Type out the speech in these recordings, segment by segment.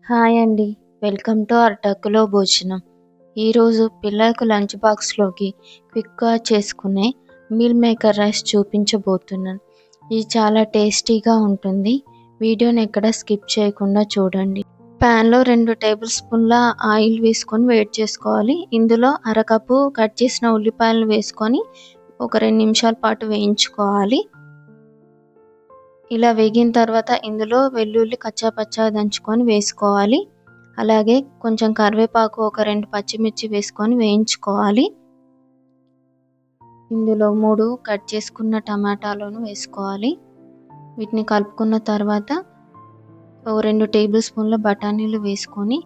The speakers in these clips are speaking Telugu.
హాయ్ అండి. వెల్కమ్ టు అరటాకులో భోజనం. ఈరోజు పిల్లలకు లంచ్ బాక్స్‌లోకి క్విక్‌గా చేసుకునే మీల్ మేకర్ రైస్ చూపించబోతున్నాను. ఇది చాలా టేస్టీగా ఉంటుంది. వీడియోని ఎక్కడ స్కిప్ చేయకుండా చూడండి. ప్యాన్‌లో 2 టేబుల్ స్పూన్ల ఆయిల్ వేసుకొని వేడి చేసుకోవాలి. ఇందులో అరకప్పు కట్ చేసిన ఉల్లిపాయలను వేసుకొని ఒక 2 నిమిషాల పాటు వేయించుకోవాలి. ఇలా వేగిన తర్వాత ఇందులో వెల్లుల్లి కచ్చాపచ్చా దంచుకొని వేసుకోవాలి. అలాగే కొంచెం కరివేపాకు, ఒక 2 పచ్చిమిర్చి వేసుకొని వేయించుకోవాలి. ఇందులో 3 కట్ చేసుకున్న టమాటాలను వేసుకోవాలి. వీటిని కలుపుకున్న తర్వాత ఓ 2 టేబుల్ స్పూన్ల బఠానీలు వేసుకొని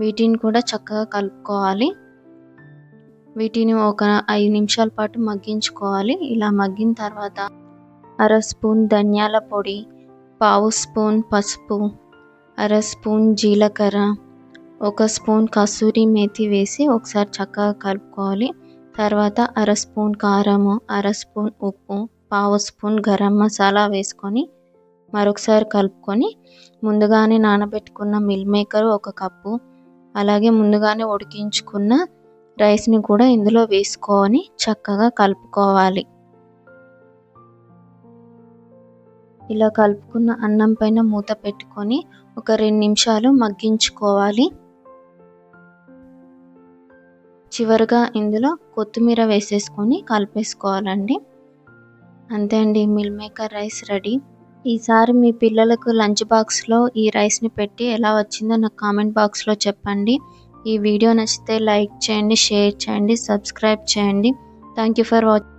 వీటిని కూడా చక్కగా కలుపుకోవాలి. వీటిని ఒక 5 నిమిషాల పాటు మగ్గించుకోవాలి. ఇలా మగ్గిన తర్వాత అర స్పూన్ ధనియాల పొడి, పావు స్పూన్ పసుపు, అర స్పూన్ జీలకర్ర, ఒక స్పూన్ కసూరి మేతి వేసి ఒకసారి చక్కగా కలుపుకోవాలి. తర్వాత అర స్పూన్ కారము, అర స్పూన్ ఉప్పు, పావు స్పూన్ గరం మసాలా వేసుకొని మరొకసారి కలుపుకొని ముందుగానే నానబెట్టుకున్న మిల్ మేకర్ 1 కప్పు, అలాగే ముందుగానే ఉడికించుకున్న రైస్ని కూడా ఇందులో వేసుకొని చక్కగా కలుపుకోవాలి. ఇలా కలుపుకున్న అన్నం పైన మూత పెట్టుకొని ఒక 2 నిమిషాలు మగ్గించుకోవాలి. చివరగా ఇందులో కొత్తిమీర వేసేసుకొని కలిపేసుకోవాలండి. అంతే అండి, మిల్ మేకర్ రైస్ రెడీ. ఈసారి మీ పిల్లలకు లంచ్ బాక్స్లో ఈ రైస్ని పెట్టి ఎలా వచ్చిందో నాకు కామెంట్ బాక్స్లో చెప్పండి. ఈ వీడియో నచ్చితే లైక్ చేయండి, షేర్ చేయండి, సబ్స్క్రైబ్ చేయండి. Thank you for watching.